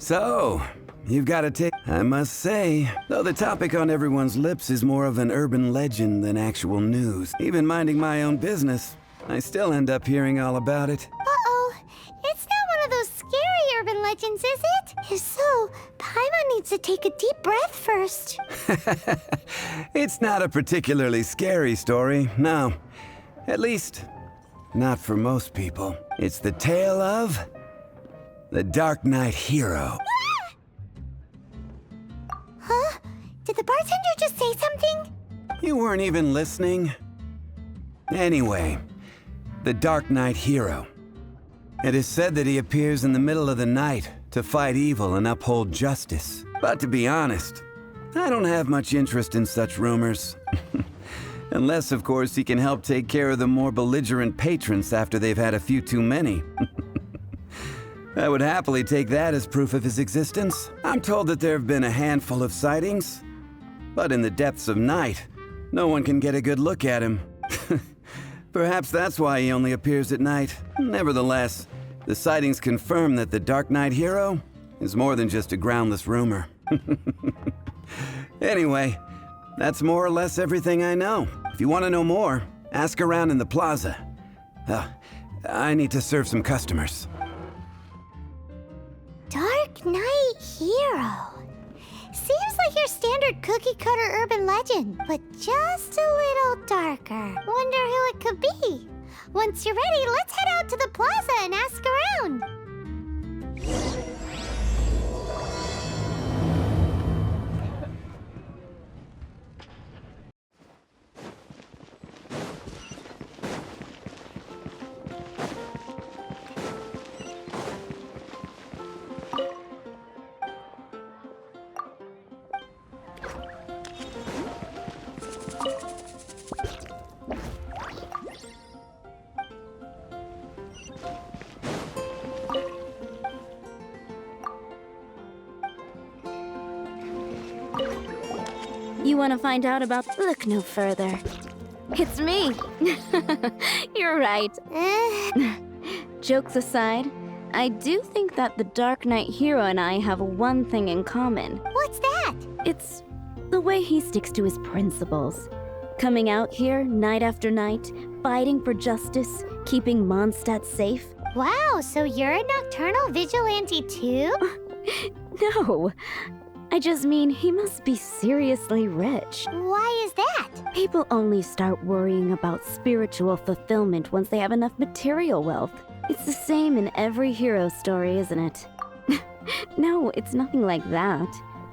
So, you've got to take... I must say, though the topic on everyone's lips is more of an urban legend than actual news, even minding my own business, I still end up hearing all about it. Uh-oh. It's not one of those scary urban legends, is it? If so, Paimon needs to take a deep breath first. It's not a particularly scary story, no. At least, not for most people. It's the tale of... the Darknight hero. Huh? Did the bartender just say something? You weren't even listening. Anyway, the Darknight hero. It is said that he appears in the middle of the night to fight evil and uphold justice. But to be honest, I don't have much interest in such rumors. Unless, of course, he can help take care of the more belligerent patrons after they've had a few too many. I would happily take that as proof of his existence. I'm told that there have been a handful of sightings, but in the depths of night, no one can get a good look at him. Perhaps that's why he only appears at night. Nevertheless, the sightings confirm that the Darknight hero is more than just a groundless rumor. Anyway, that's more or less everything I know. If you want to know more, ask around in the plaza. I need to serve some customers. Darknight hero. Seems like your standard cookie-cutter urban legend, but just a little darker. Wonder who it could be. Once you're ready, let's head out to the plaza and ask around. You want to find out about... Look no further. It's me. You're right. Jokes aside, I do think that the Darknight hero and I have one thing in common. What's that? It's the way he sticks to his principles. Coming out here night after night, fighting for justice, keeping Mondstadt safe. Wow, so you're a nocturnal vigilante too? No. I just mean he must be seriously rich. Why is that? People only start worrying about spiritual fulfillment once they have enough material wealth. It's the same in every hero story, isn't it? No, it's nothing like that.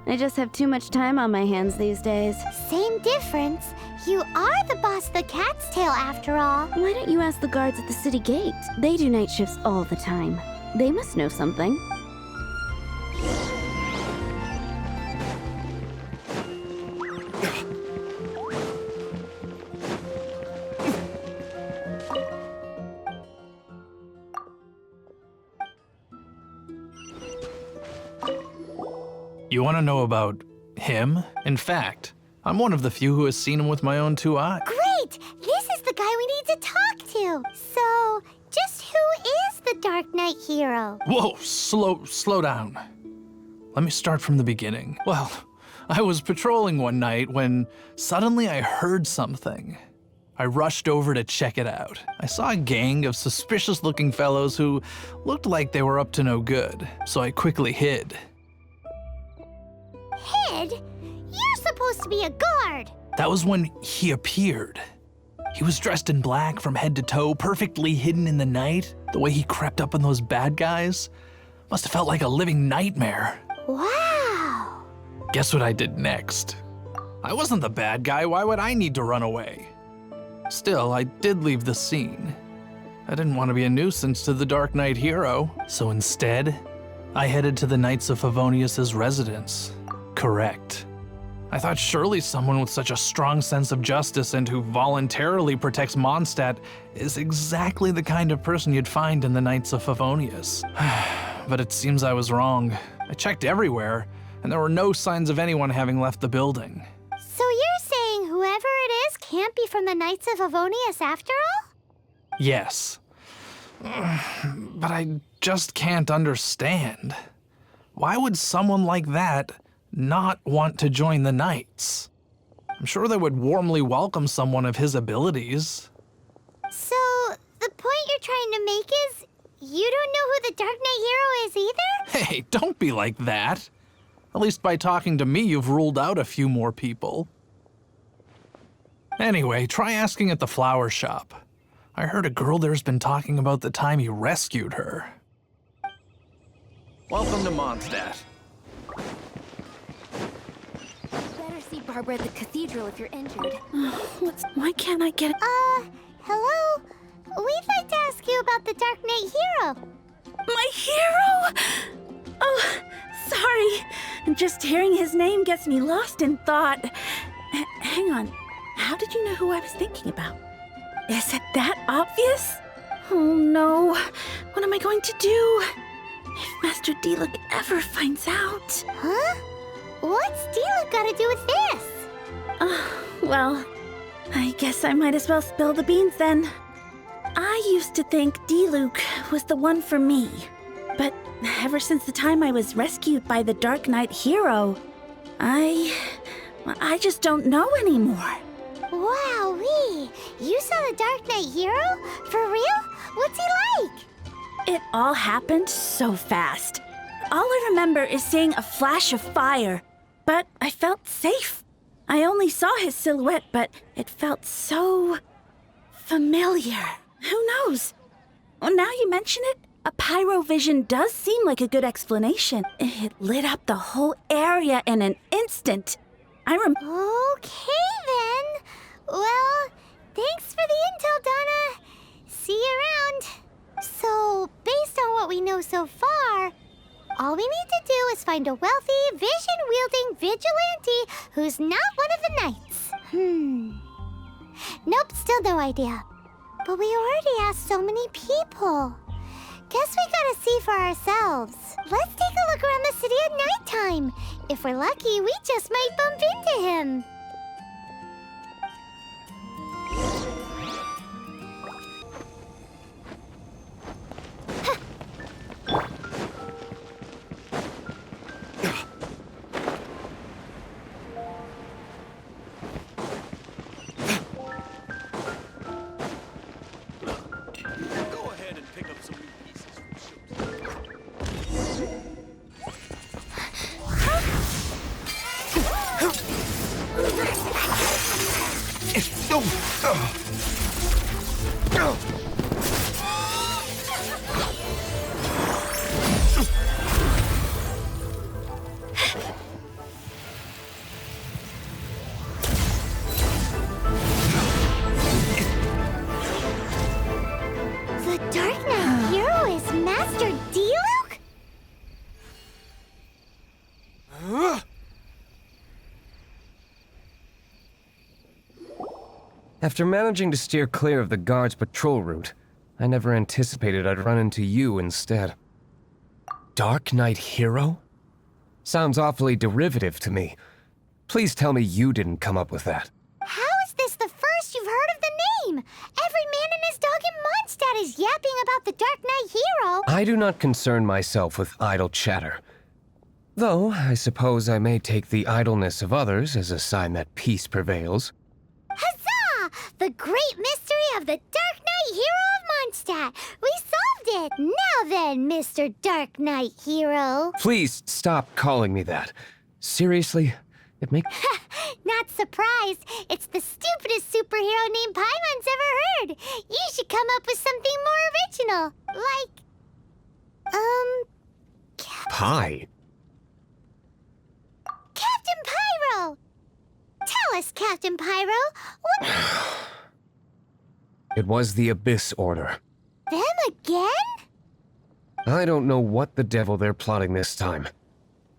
I just have too much time on my hands these days. Same difference. You are the boss of the Cat's Tail after all. Why don't you ask the guards at the city gate? They do night shifts all the time. They must know something. You want to know about him? In fact, I'm one of the few who has seen him with my own two eyes. Great! This is the guy we need to talk to. So, just who is the Darknight hero? Whoa, slow down. Let me start from the beginning. Well, I was patrolling one night when suddenly I heard something. I rushed over to check it out. I saw a gang of suspicious-looking fellows who looked like they were up to no good, so I quickly hid. Hid? You're supposed to be a guard. That was when he appeared. He was dressed in black from head to toe, perfectly hidden in the night. The way he crept up on those bad guys must have felt like a living nightmare. Wow. Guess what I did next? I wasn't the bad guy. Why would I need to run away? Still, I did leave the scene. I didn't want to be a nuisance to the Darknight hero, so instead, I headed to the Knights of Favonius's residence. Correct. I thought surely someone with such a strong sense of justice and who voluntarily protects Mondstadt is exactly the kind of person you'd find in the Knights of Favonius. But it seems I was wrong. I checked everywhere, and there were no signs of anyone having left the building. So you're saying whoever it is can't be from the Knights of Favonius after all? Yes. But I just can't understand. Why would someone like that not want to join the Knights? I'm sure they would warmly welcome someone of his abilities. So, the point you're trying to make is you don't know who the Dark Knight hero is either? Hey, don't be like that. At least by talking to me, you've ruled out a few more people. Anyway, try asking at the flower shop. I heard a girl there's been talking about the time you rescued her. Welcome to Mondstadt. Better see Barbara at the cathedral if you're injured. Why can't I get... Hello? We'd like to ask you about the Dark Knight hero. My hero? Oh, sorry. Just hearing his name gets me lost in thought. Hang on. How did you know who I was thinking about? Is it that obvious? Oh no. What am I going to do? If Master Diluc ever finds out... Huh? What's Diluc got to do with this? Well, I guess I might as well spill the beans then. I used to think Diluc was the one for me. But ever since the time I was rescued by the Dark Knight hero, I just don't know anymore. Wowee! You saw the Dark Knight hero? For real? What's he like? It all happened so fast. All I remember is seeing a flash of fire, but I felt safe. I only saw his silhouette, but it felt so familiar. Who knows? Well, now you mention it, a pyrovision does seem like a good explanation. It lit up the whole area in an instant. Okay then. Well, thanks for the intel, Donna. See you around. So, based on what we know so far, all we need to do is find a wealthy, vision-wielding vigilante who's not one of the knights. Nope, still no idea. But we already asked so many people. Guess we gotta see for ourselves. Let's take a look around the city at nighttime. If we're lucky, we just might bump into him. The Dark Knight hero is Master Diluc? After managing to steer clear of the guard's patrol route, I never anticipated I'd run into you instead. Dark Knight hero? Sounds awfully derivative to me. Please tell me you didn't come up with that. How is this the first you've heard of the name? Every man and his dog in Mondstadt is yapping about the Dark Knight hero. I do not concern myself with idle chatter. Though, I suppose I may take the idleness of others as a sign that peace prevails. Huzzah! The great mystery of the Dark Knight hero of Mondstadt. We solved it! Now then, Mr. Dark Knight hero. Please stop calling me that. Seriously, it makes... Not surprised. It's the stupidest superhero name Paimon's ever heard. You should come up with something more original. Like... Pie? Captain Pyro! Tell us, Captain Pyro, what... It was the Abyss Order. Them again? I don't know what the devil they're plotting this time.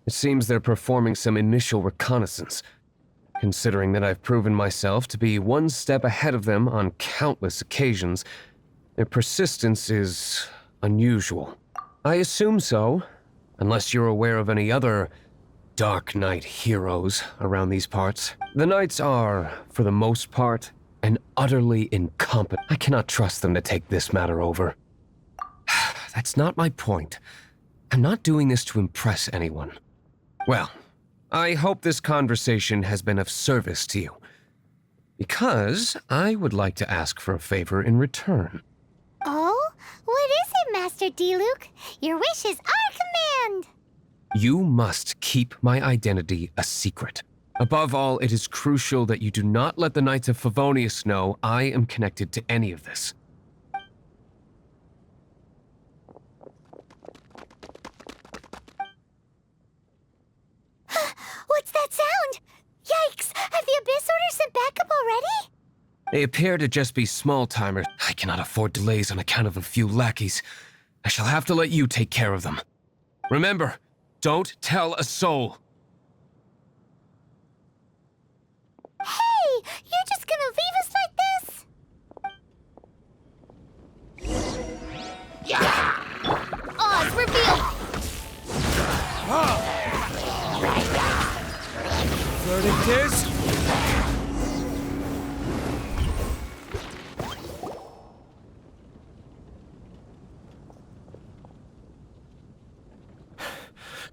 It seems they're performing some initial reconnaissance. Considering that I've proven myself to be one step ahead of them on countless occasions, their persistence is unusual. I assume so, unless you're aware of any other Dark Knight heroes around these parts. The Knights are, for the most part, and utterly incompetent. I cannot trust them to take this matter over. That's not my point. I'm not doing this to impress anyone. Well, I hope this conversation has been of service to you. Because I would like to ask for a favor in return. Oh? What is it, Master Diluc? Your wish is our command! You must keep my identity a secret. Above all, it is crucial that you do not let the Knights of Favonius know I am connected to any of this. What's that sound? Yikes! Have the Abyss Order sent backup already? They appear to just be small-timers. I cannot afford delays on account of a few lackeys. I shall have to let you take care of them. Remember, don't tell a soul. Hey! You're just gonna leave us like this? Yeah! Oz revealed! Verdict is...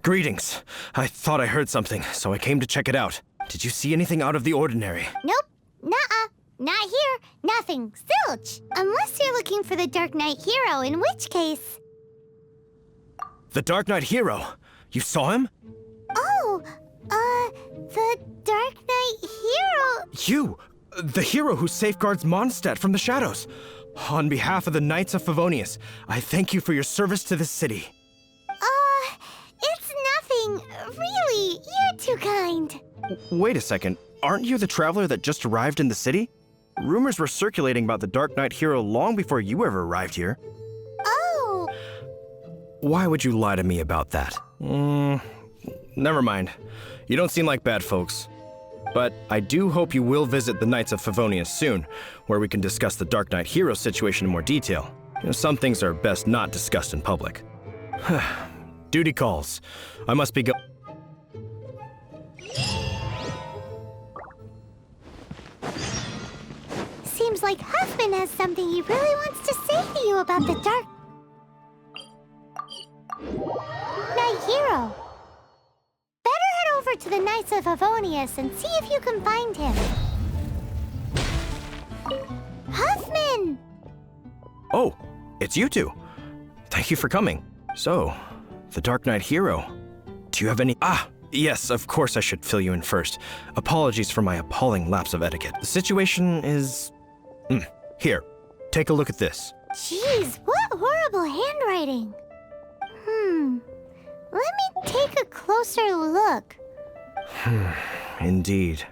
Greetings. I thought I heard something, so I came to check it out. Did you see anything out of the ordinary? Nope. Nuh-uh. Not here. Nothing. Zilch. Unless you're looking for the Darknight hero, in which case... The Darknight hero? You saw him? Oh, the Darknight hero... You! The hero who safeguards Mondstadt from the shadows. On behalf of the Knights of Favonius, I thank you for your service to this city. It's nothing. Really, you're too kind. Wait a second. Aren't you the traveler that just arrived in the city? Rumors were circulating about the Darknight hero long before you ever arrived here. Oh. Why would you lie to me about that? Never mind. You don't seem like bad folks. But I do hope you will visit the Knights of Favonius soon, where we can discuss the Darknight hero situation in more detail. You know, some things are best not discussed in public. Duty calls. I must be go- Seems like Huffman has something he really wants to say to you about the Dark Knight hero. Better head over to the Knights of Favonius and see if you can find him. Huffman! Oh, it's you two. Thank you for coming. So, the Darknight hero. Do you have any- yes, of course I should fill you in first. Apologies for my appalling lapse of etiquette. The situation is... Here, take a look at this. Jeez, what horrible handwriting. Let me take a closer look. Indeed.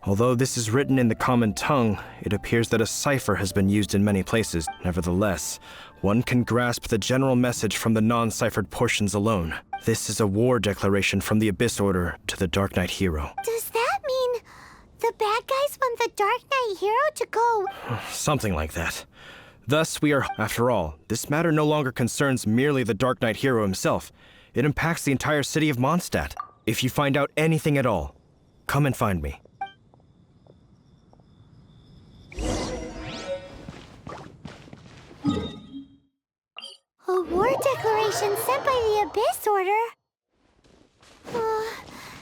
Although this is written in the common tongue, it appears that a cipher has been used in many places. Nevertheless, one can grasp the general message from the non-ciphered portions alone. This is a war declaration from the Abyss Order to the Darknight hero. Does that mean the bad guys want the Darknight hero to go? Something like that. Thus, we are... After all, this matter no longer concerns merely the Darknight hero himself. It impacts the entire city of Mondstadt. If you find out anything at all, come and find me. A war declaration sent by the Abyss Order?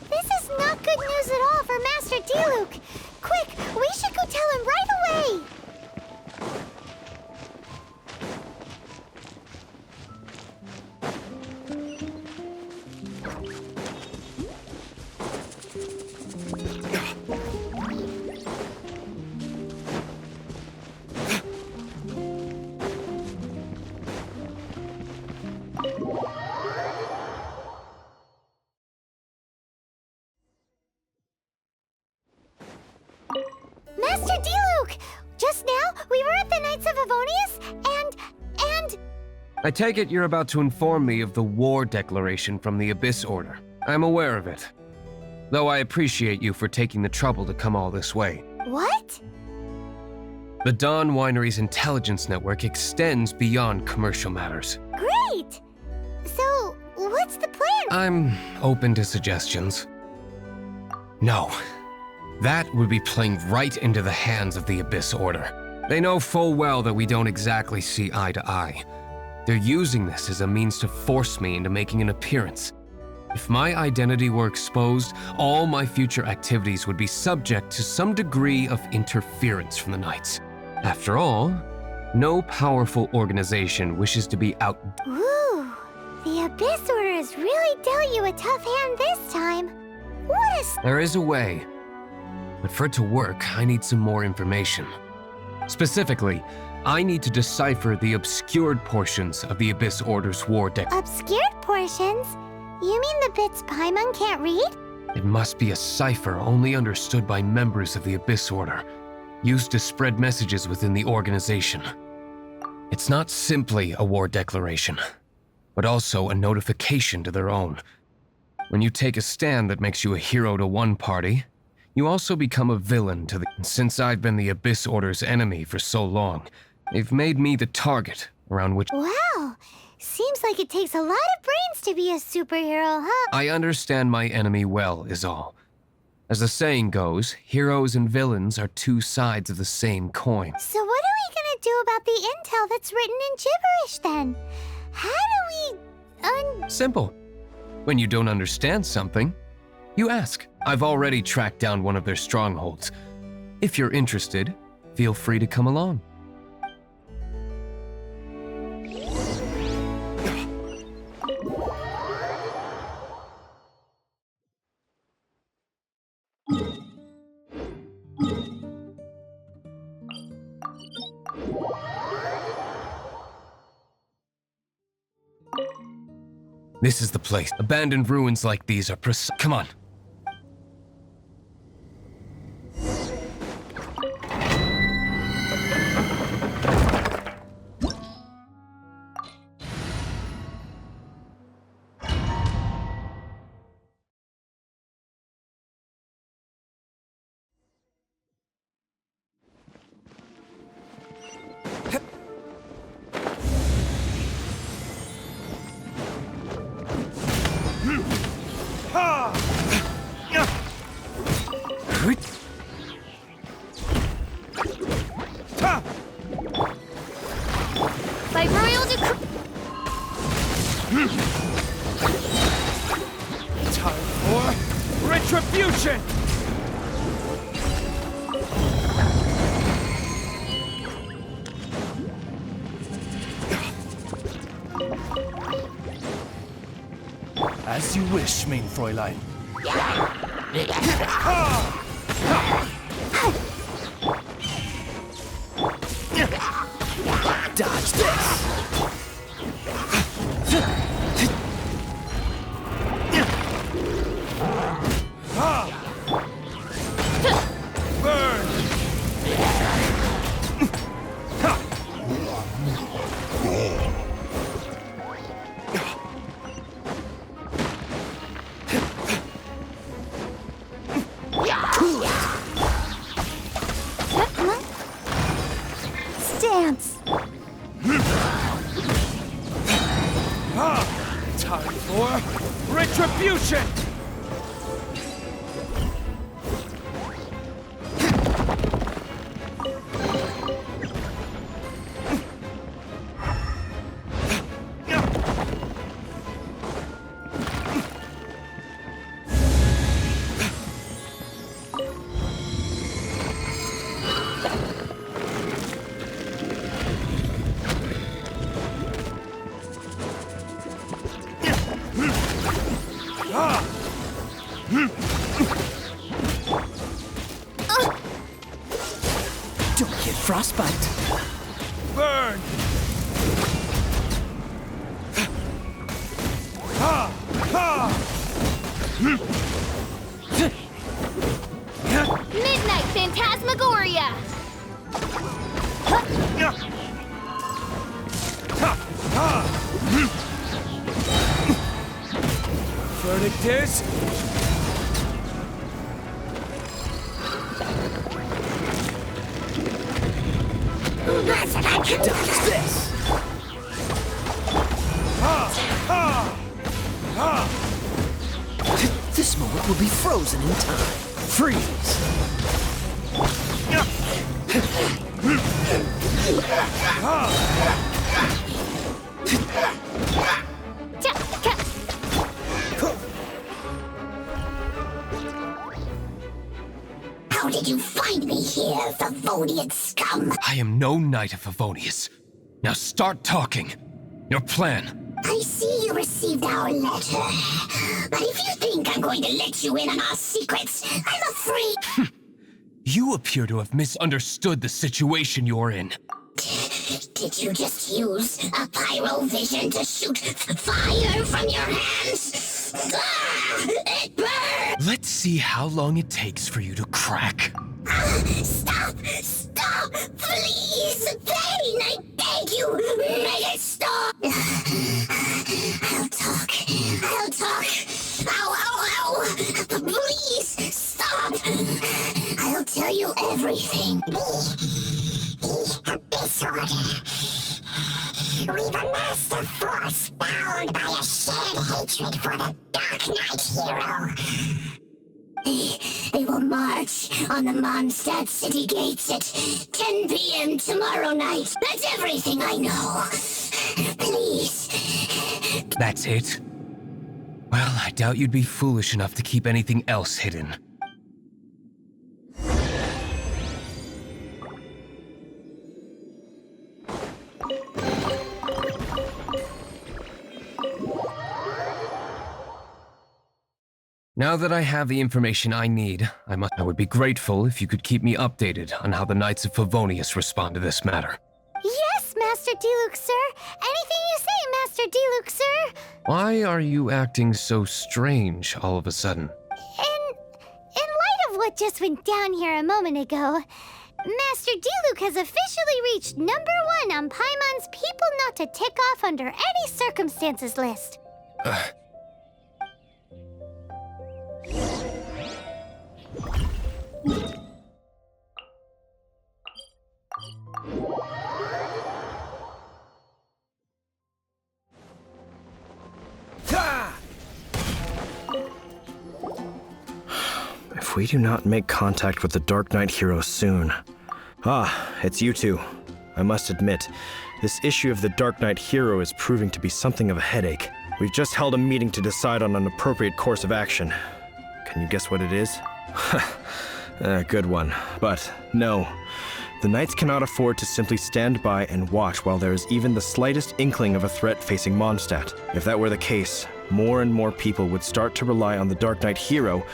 This is not good news at all for Master Diluc. Quick, we should go tell him right away! Master Diluc! Just now, we were at the Knights of Favonius, and... I take it you're about to inform me of the war declaration from the Abyss Order. I'm aware of it. Though I appreciate you for taking the trouble to come all this way. What? The Dawn Winery's intelligence network extends beyond commercial matters. Great! So, what's the plan? I'm open to suggestions. No. That would be playing right into the hands of the Abyss Order. They know full well that we don't exactly see eye to eye. They're using this as a means to force me into making an appearance. If my identity were exposed, all my future activities would be subject to some degree of interference from the Knights. After all, no powerful organization wishes to be out. Ooh, the Abyss Order has really dealt you a tough hand this time. What a... There is a way, but for it to work, I need some more information. Specifically, I need to decipher the obscured portions of the Abyss Order's war deck. Obscured portions? You mean the bits Paimon can't read? It must be a cipher only understood by members of the Abyss Order, used to spread messages within the organization. It's not simply a war declaration, but also a notification to their own. When you take a stand that makes you a hero to one party, you also become a villain to the... Since I've been the Abyss Order's enemy for so long, they've made me the target around which... Wow, seems like it takes a lot of brains to be a superhero, huh? I understand my enemy well, is all. As the saying goes, heroes and villains are two sides of the same coin. So what are we gonna do about the intel that's written in gibberish then? How do we... Simple. When you don't understand something, you ask. I've already tracked down one of their strongholds. If you're interested, feel free to come along. This is the place. Abandoned ruins like these are Come on. By royal decree... Time for retribution! As you wish, mein Fräulein. Dodge this! Burn! Stance! Time for retribution! Don't get frostbite. Burn! Ha! Ha! Midnight Phantasmagoria! Verdict is... Dodge this. This moment will be frozen in time. Freeze. How did you find me here, Favonian scum? I am no Knight of Favonius. Now start talking. Your plan. I see you received our letter. But if you think I'm going to let you in on our secrets, I'm afraid... You appear to have misunderstood the situation you're in. Did you just use a pyrovision to shoot fire from your hands? It burns! Let's see how long it takes for you to crack. Stop! Stop! Please! Pain! I beg you! Make it stop! I'll talk. I'll talk. Ow! Ow! Ow! Please! Stop! I'll tell you everything. Disorder. We've amassed a force bound by a shared hatred for the Darknight hero. They will march on the Mondstadt city gates at 10 p.m. tomorrow night. That's everything I know. Please. That's it? Well, I doubt you'd be foolish enough to keep anything else hidden. Now that I have the information I need, I would be grateful if you could keep me updated on how the Knights of Favonius respond to this matter. Yes, Master Diluc, sir. Anything you say, Master Diluc, sir. Why are you acting so strange all of a sudden? In light of what just went down here a moment ago, Master Diluc has officially reached #1 on Paimon's People Not to Tick Off Under Any Circumstances list. If we do not make contact with the Darknight hero soon... Ah, it's you two. I must admit, this issue of the Darknight hero is proving to be something of a headache. We've just held a meeting to decide on an appropriate course of action. Can you guess what it is? Good one. But no. The Knights cannot afford to simply stand by and watch while there is even the slightest inkling of a threat facing Mondstadt. If that were the case, more and more people would start to rely on the Darknight hero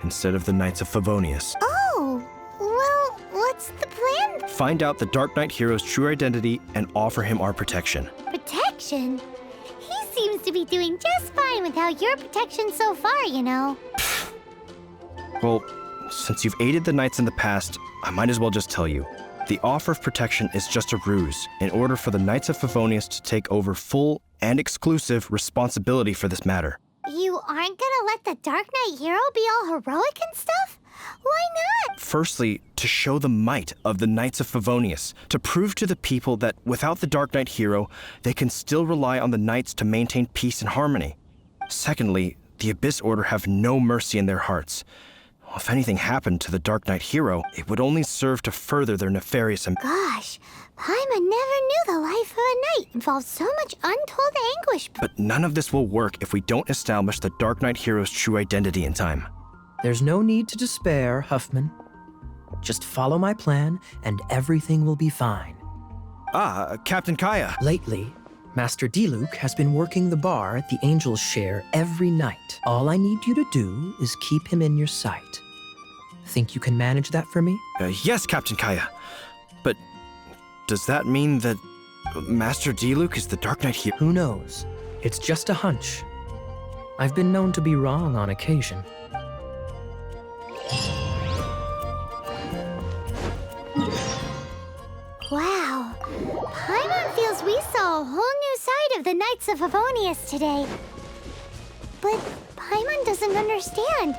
instead of the Knights of Favonius. Oh, well, what's the plan? Find out the Darknight hero's true identity and offer him our protection. Protection? He seems to be doing just fine without your protection so far, you know. Well, since you've aided the Knights in the past, I might as well just tell you. The offer of protection is just a ruse in order for the Knights of Favonius to take over full and exclusive responsibility for this matter. You aren't gonna let the Darknight hero be all heroic and stuff? Why not? Firstly, to show the might of the Knights of Favonius, to prove to the people that without the Darknight hero, they can still rely on the Knights to maintain peace and harmony. Secondly, the Abyss Order have no mercy in their hearts. If anything happened to the Darknight hero, it would only serve to further their nefarious Gosh, Paimon never knew the life of a knight involved so much untold anguish. But none of this will work if we don't establish the Darknight hero's true identity in time. There's no need to despair, Huffman. Just follow my plan, and everything will be fine. Captain Kaya. Lately, Master Diluc has been working the bar at the Angel's Share every night. All I need you to do is keep him in your sight. Think you can manage that for me? Yes, Captain Kaya. But does that mean that Master Diluc is the Darknight hero? Who knows? It's just a hunch. I've been known to be wrong on occasion. Wow, Paimon feels we saw a whole new side of the Knights of Favonius today. But Paimon doesn't understand.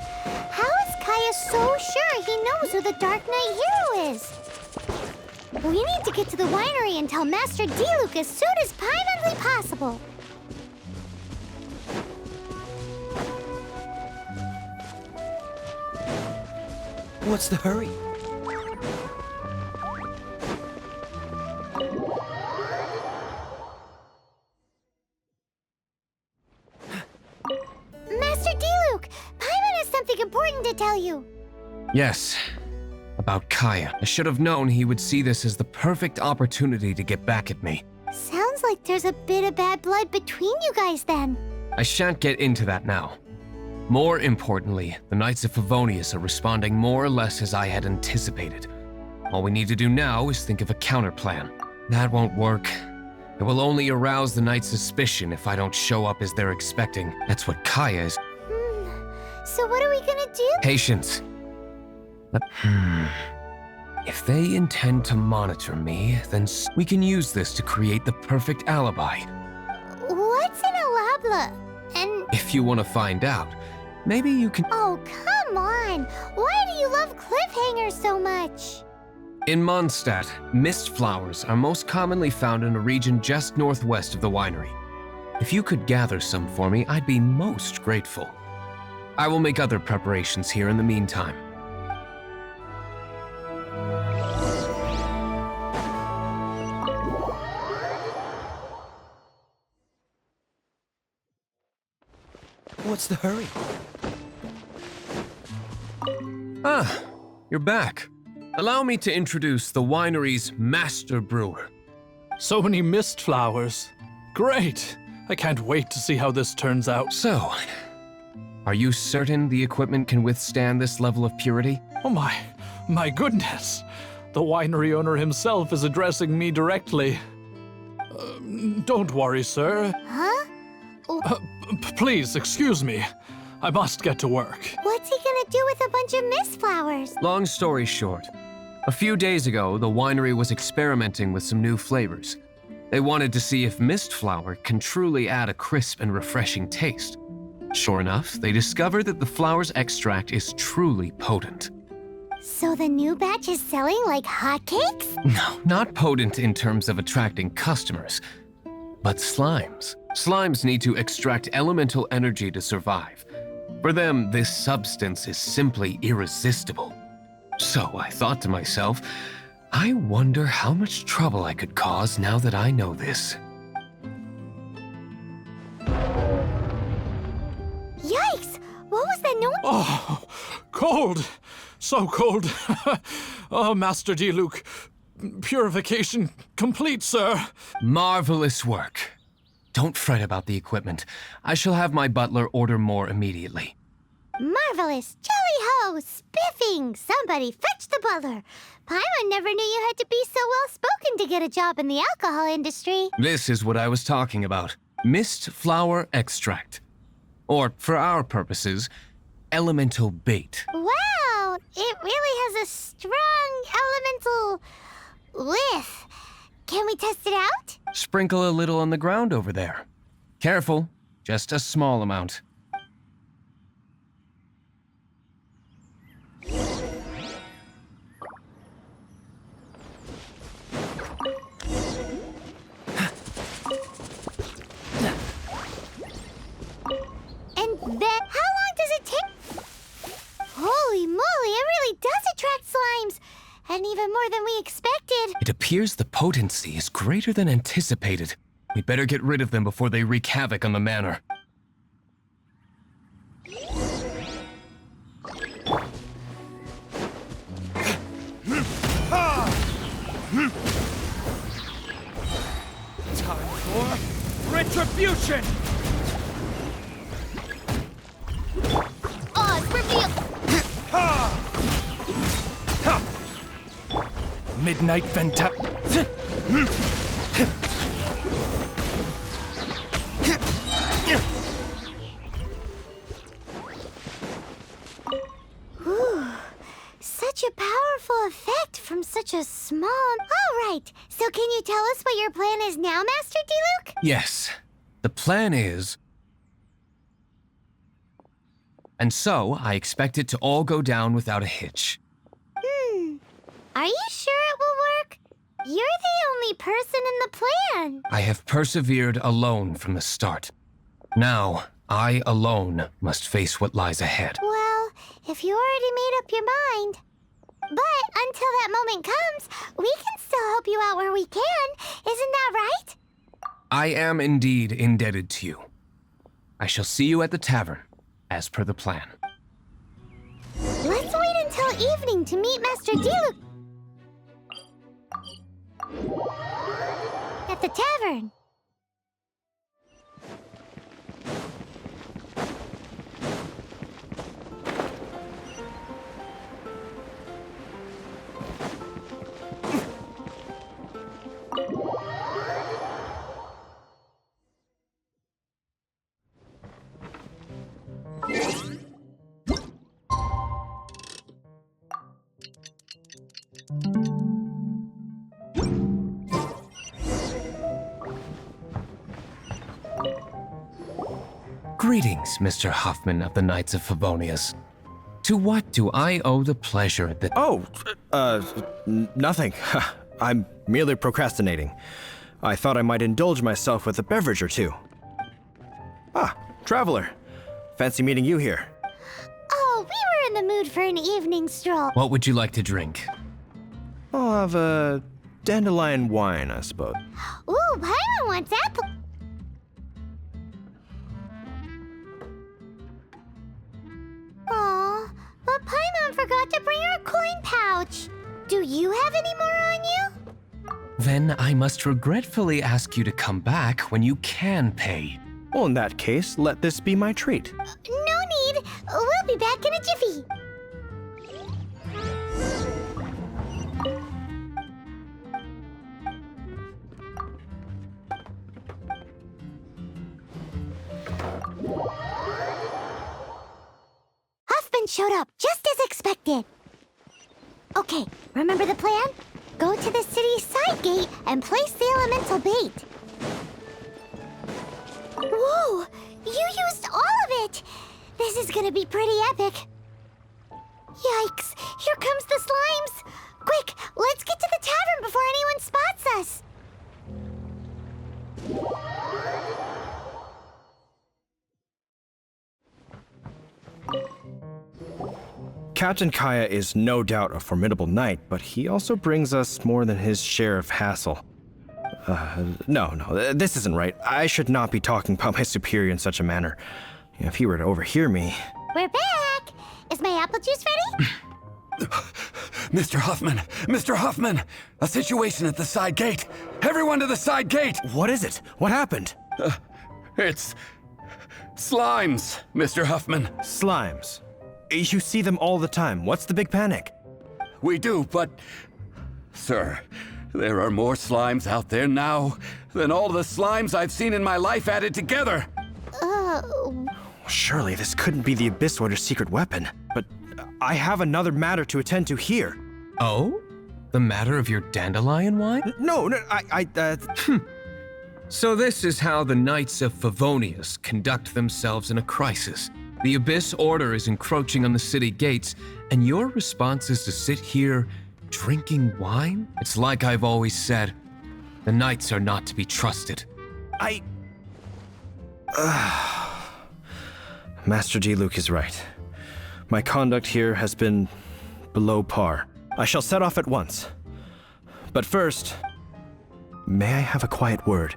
How is Kaya so sure he knows who the Darknight hero is? We need to get to the winery and tell Master Diluc as soon as Paimonly possible. What's the hurry? thing to tell you. Yes, about Kaya. I should have known he would see this as the perfect opportunity to get back at me. Sounds like there's a bit of bad blood between you guys then. I shan't get into that now. More importantly, the Knights of Favonius are responding more or less as I had anticipated. All we need to do now is think of a counterplan. That won't work. It will only arouse the Knights' suspicion if I don't show up as they're expecting. That's what Kaya is. So what are we gonna do? Patience. If they intend to monitor me, then we can use this to create the perfect alibi. What's an alabla? And... If you want to find out, maybe you can... Oh, come on! Why do you love cliffhangers so much? In Mondstadt, mist flowers are most commonly found in a region just northwest of the winery. If you could gather some for me, I'd be most grateful. I will make other preparations here in the meantime. What's the hurry? Ah, you're back. Allow me to introduce the winery's master brewer. So many mist flowers. Great! I can't wait to see how this turns out. So, are you certain the equipment can withstand this level of purity? Oh my goodness. The winery owner himself is addressing me directly. Don't worry, sir. Huh? Please, excuse me. I must get to work. What's he gonna do with a bunch of mist flowers? Long story short, a few days ago, the winery was experimenting with some new flavors. They wanted to see if mist flower can truly add a crisp and refreshing taste. Sure enough, they discovered that the flower's extract is truly potent. So the new batch is selling like hotcakes? No, not potent in terms of attracting customers, but slimes. Slimes need to extract elemental energy to survive. For them, this substance is simply irresistible. So I thought to myself, I wonder how much trouble I could cause now that I know this. Yikes! What was that noise? Oh, cold! So cold. Oh, Master Diluc. Purification complete, sir. Marvelous work. Don't fret about the equipment. I shall have my butler order more immediately. Marvelous! Jolly-ho! Spiffing! Somebody fetch the butler! Paimon never knew you had to be so well-spoken to get a job in the alcohol industry. This is what I was talking about. Mist flower extract. Or, for our purposes, elemental bait. Wow! It really has a strong elemental whiff. Can we test it out? Sprinkle a little on the ground over there. Careful, just a small amount. And then, how long does it take? Holy moly, it really does attract slimes! And even more than we expected. It appears the potency is greater than anticipated. We'd better get rid of them before they wreak havoc on the manor. Time for retribution! Oh, it's revealed! Midnight Venta. Such a powerful effect from such a small... All right, so can you tell us what your plan is now, Master Diluc? Yes, the plan is... And so, I expect it to all go down without a hitch. Are you sure it will work? You're the only person in the plan. I have persevered alone from the start. Now, I alone must face what lies ahead. Well, if you already made up your mind. But until that moment comes, we can still help you out where we can. Isn't that right? I am indeed indebted to you. I shall see you at the tavern, as per the plan. evening to meet Master Diluc at the tavern. Greetings, Mr. Huffman of the Knights of Favonius. To what do I owe the pleasure that— Oh, nothing. I'm merely procrastinating. I thought I might indulge myself with a beverage or two. Ah, traveler. Fancy meeting you here. Oh, we were in the mood for an evening stroll. What would you like to drink? I'll have a dandelion wine, I suppose. Ooh, Paimon wants apple. Aw, but Paimon forgot to bring her coin pouch. Do you have any more on you? Then I must regretfully ask you to come back when you can pay. Well, in that case, let this be my treat. No need. We'll be back in a jiffy. Huffman showed up just as expected. Okay, remember the plan? Go to the city's side gate and place the elemental bait. Whoa! You used all of it! This is gonna be pretty epic. Yikes! Here comes the slimes! Quick, let's get to the tavern before anyone spots us! Captain Kaya is no doubt a formidable knight, but he also brings us more than his share of hassle. No, this isn't right. I should not be talking about my superior in such a manner. If he were to overhear me... We're back! Is my apple juice ready? Mr. Huffman! Mr. Huffman! A situation at the side gate! Everyone to the side gate! What is it? What happened? It's... slimes, Mr. Huffman. Slimes. You see them all the time. What's the big panic? We do, but... Sir, there are more slimes out there now than all the slimes I've seen in my life added together. Surely this couldn't be the Abyss Order's secret weapon. But I have another matter to attend to here. Oh? The matter of your dandelion wine? No, So this is how the Knights of Favonius conduct themselves in a crisis. The Abyss Order is encroaching on the city gates, and your response is to sit here drinking wine? It's like I've always said, the Knights are not to be trusted. Master Diluc is right. My conduct here has been below par. I shall set off at once. But first, may I have a quiet word?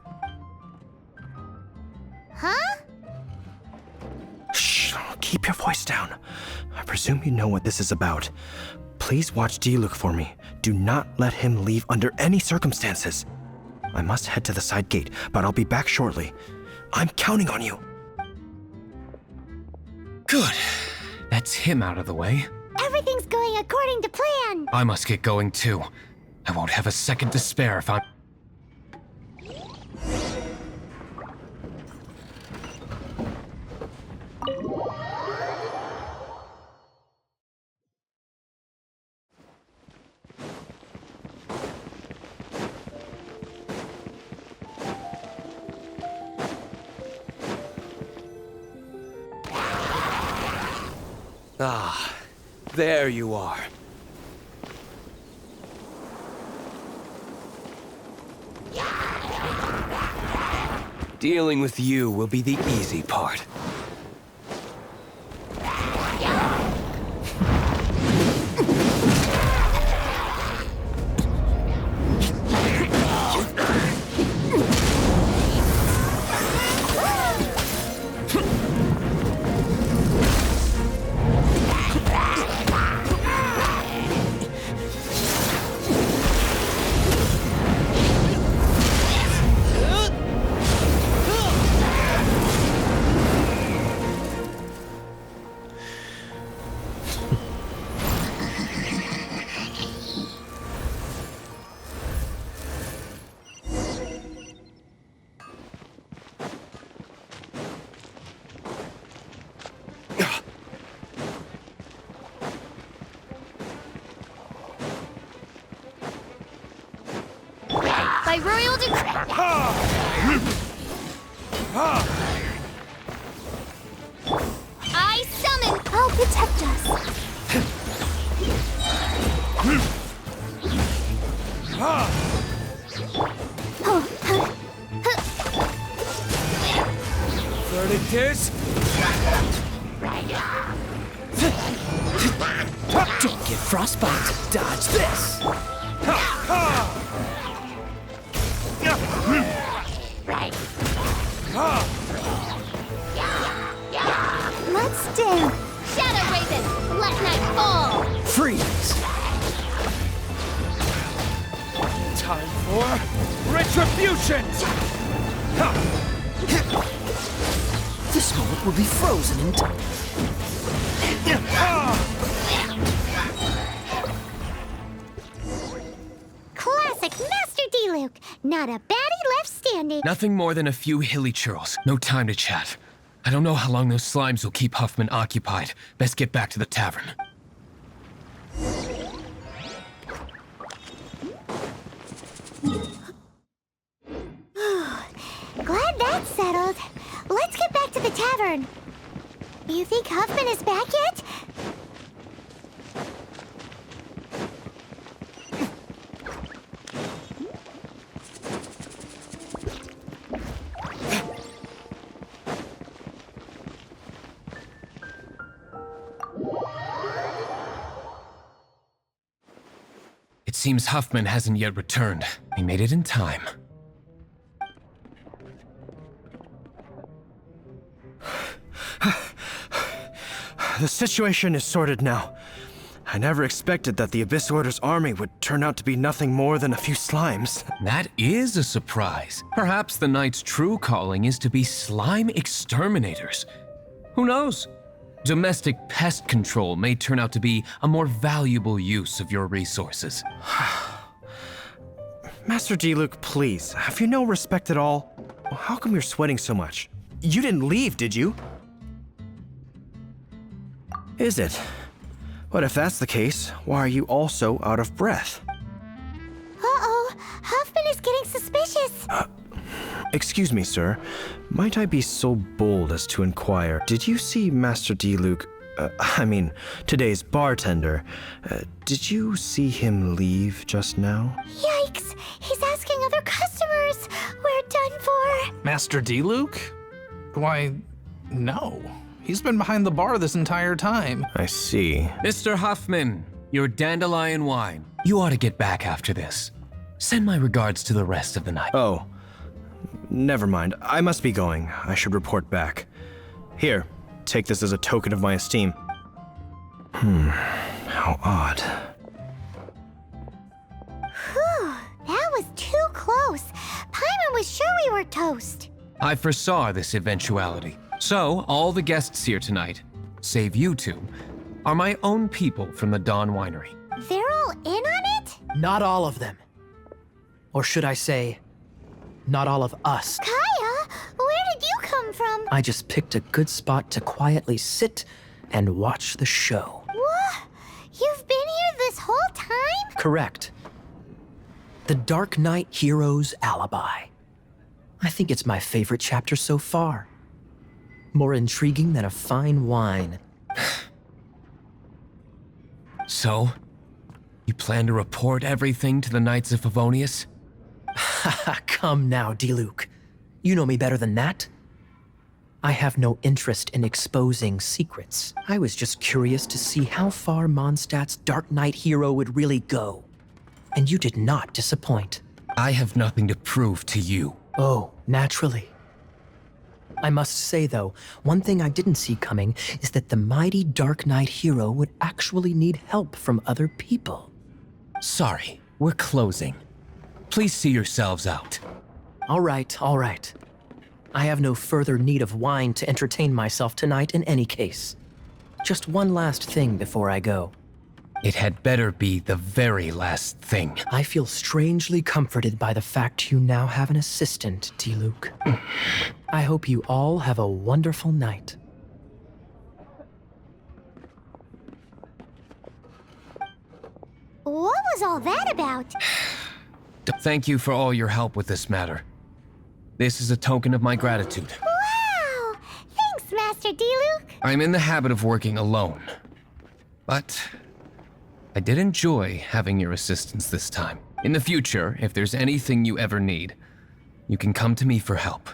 Huh? Shh, keep your voice down. I presume you know what this is about. Please watch Diluc for me. Do not let him leave under any circumstances. I must head to the side gate, but I'll be back shortly. I'm counting on you. Good. That's him out of the way. Everything's going according to plan. I must get going too. I won't have a second to spare if I'm... Ah, there you are. Dealing with you will be the easy part. By royal decree. I summon. I'll protect us. Verdict is... Don't get frostbite. Dodge this. Let's dance. Shadow Raven, let night fall. Freeze. Time for retribution. This moment will be frozen in time. Classic Master Diluc. Not a baddie left standing. Nothing more than a few hilly churls. No time to chat. I don't know how long those slimes will keep Huffman occupied. Best get back to the tavern. Glad that's settled. Let's get back to the tavern. You think Huffman is back yet? It seems Huffman hasn't yet returned. He made it in time. The situation is sorted now. I never expected that the Abyss Order's army would turn out to be nothing more than a few slimes. That is a surprise. Perhaps the Knight's true calling is to be slime exterminators. Who knows? Domestic pest control may turn out to be a more valuable use of your resources. Master Diluc, please, have you no respect at all? How come you're sweating so much? You didn't leave, did you? Is it? But if that's the case, why are you also out of breath? Uh-oh, Huffman is getting suspicious. Excuse me, sir. Might I be so bold as to inquire, did you see Master Diluc, today's bartender, did you see him leave just now? Yikes, he's asking other customers. We're done for. Master Diluc? Why, no. He's been behind the bar this entire time. I see. Mr. Huffman, your dandelion wine. You ought to get back after this. Send my regards to the rest of the night. Oh, never mind. I must be going. I should report back. Here, take this as a token of my esteem. How odd. Whew, that was too close. Paimon was sure we were toast. I foresaw this eventuality. So, all the guests here tonight, save you two, are my own people from the Dawn Winery. They're all in on it? Not all of them. Or should I say, not all of us. Kaya, where did you come from? I just picked a good spot to quietly sit and watch the show. What? You've been here this whole time? Correct. The Darknight hero's Alibi. I think it's my favorite chapter so far. More intriguing than a fine wine. So, you plan to report everything to the Knights of Favonius? Come now, Diluc. You know me better than that. I have no interest in exposing secrets. I was just curious to see how far Mondstadt's Darknight hero would really go. And you did not disappoint. I have nothing to prove to you. Oh, naturally. I must say, though, one thing I didn't see coming is that the mighty Darknight hero would actually need help from other people. Sorry, we're closing. Please see yourselves out. All right, all right. I have no further need of wine to entertain myself tonight in any case. Just one last thing before I go. It had better be the very last thing. I feel strangely comforted by the fact you now have an assistant, Diluc. I hope you all have a wonderful night. What was all that about? Thank you for all your help with this matter. This is a token of my gratitude. Wow! Thanks, Master Diluc. I'm in the habit of working alone, but I did enjoy having your assistance this time. In the future, if there's anything you ever need, you can come to me for help.